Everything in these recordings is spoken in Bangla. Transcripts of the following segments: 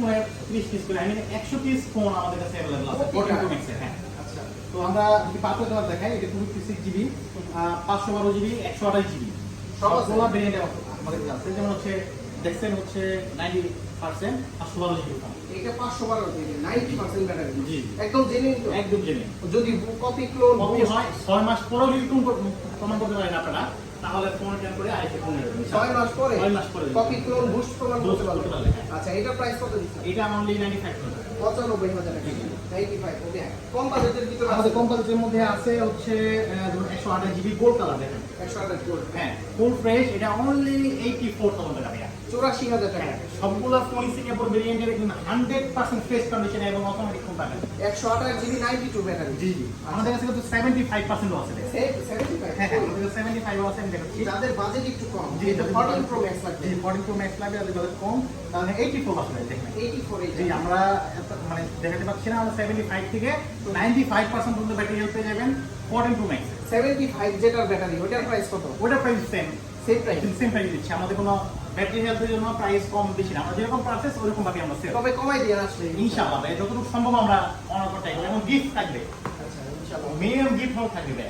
ফোনের 30 পিস করে, আমি 100 পিস ফোন আমাদের কাছে अवेलेबल আছে 14 Pro Max এর। হ্যাঁ, আচ্ছা, তো আমরা যদি 5 হাজার দেখাই, এটা 256 জিবি, 512 জিবি, 128 জিবি সবগুলো ভেরিয়েন্ট আমাদের কাছে আছে। যেমন হচ্ছে দেখছেন হচ্ছে 90% 512 জিবি ফোন, এটা 512 জিবি 90% ব্যাটারি। জি একদম জেনুইন তো? একদম জেনুইন। যদি কপি ক্লোন কপি হয় 6 মাস পরেও যদি প্রমাণ করতে পারেন আপনারা, তাহলে ফোন রিটার্ন করে আরেকটা ফোন নেবেন 6 মাস পরে 6 মাস পরে কপি ক্লোন বুস্ট প্রমাণ করতে করতে পারবে। পারবে, হ্যাঁ। আচ্ছা, এটা প্রাইস কত দিচ্ছেন? এটা অনলি 95 95,000 টাকা। 95, ওকে। কম বাজেটের ভিতরে আমাদের কম বাজেটের মধ্যে আছে হচ্ছে ধরুন 128 জিবি গোল্ড কালার দেখেন। 128 গোল্ড। হ্যাঁ, ফুল ফ্রেশ, এটা অনলি 84,000 টাকা ভাইয়া। 84,000 টাকা। সবগুলা ফোন সিঙ্গাপুর ভেরিয়েন্টের 100% ফ্রেশ কন্ডিশন এবং অটোমেটিক ফোন পাবেন। 128 জিবি 92 ব্যাটারি। জি জি, আমাদের কাছে কিন্তু 75% আছে। 75। হ্যাঁ হ্যাঁ, আমাদের কাছে 75 আছে, আমি দেখাচ্ছি। যাদের বাজেট একটু কম, জি, এটা 14 প্রো ম্যাক্স লাগবে। জি 14 Pro Max লাগবে, যাদের বাজেট কম তাহলে 84 আসলে দেখেন। 84 জি, আমরা মানে দেখাতে পাচ্ছি না, আমরা 75 থেকে 95% পর্যন্ত ব্যাটারি হেলথ পেয়ে যাবেন 14 Pro Max। 75 যেটার ব্যাটারি, ওটার প্রাইস কত? ওটার প্রাইস সেম সেম প্রাইস। দিচ্ছি, আমাদের কোনো ব্যাটারি হেলথের জন্য প্রাইস কম বেশি না, আমরা যেরকম পারচেজ ওরকম ভাবে আমরা সেল। তবে কমাই দিয়ে আসলে ইনশাআল্লাহ ভাই, যতটুকু সম্ভব আমরা অনার করতে পারবো, এবং গিফট থাকবে, আচ্ছা, ইনশাআল্লাহ। মিনিমাম গিফট হল থাকবে।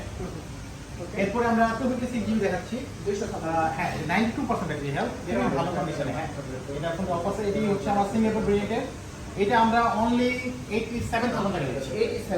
ওকে। এরপরে আমরা 256 জিবি দেখাচ্ছি। 257। হ্যাঁ, 92% ব্যাটারি হেলথ, এটা ভালো কন্ডিশনে। হ্যাঁ, এটা এখন অফার, এটি হচ্ছে আমার সিঙ্গাপুর ভেরিয়েন্টের। এটা আমরা অনলি 87,000 টাকা দিচ্ছি। 87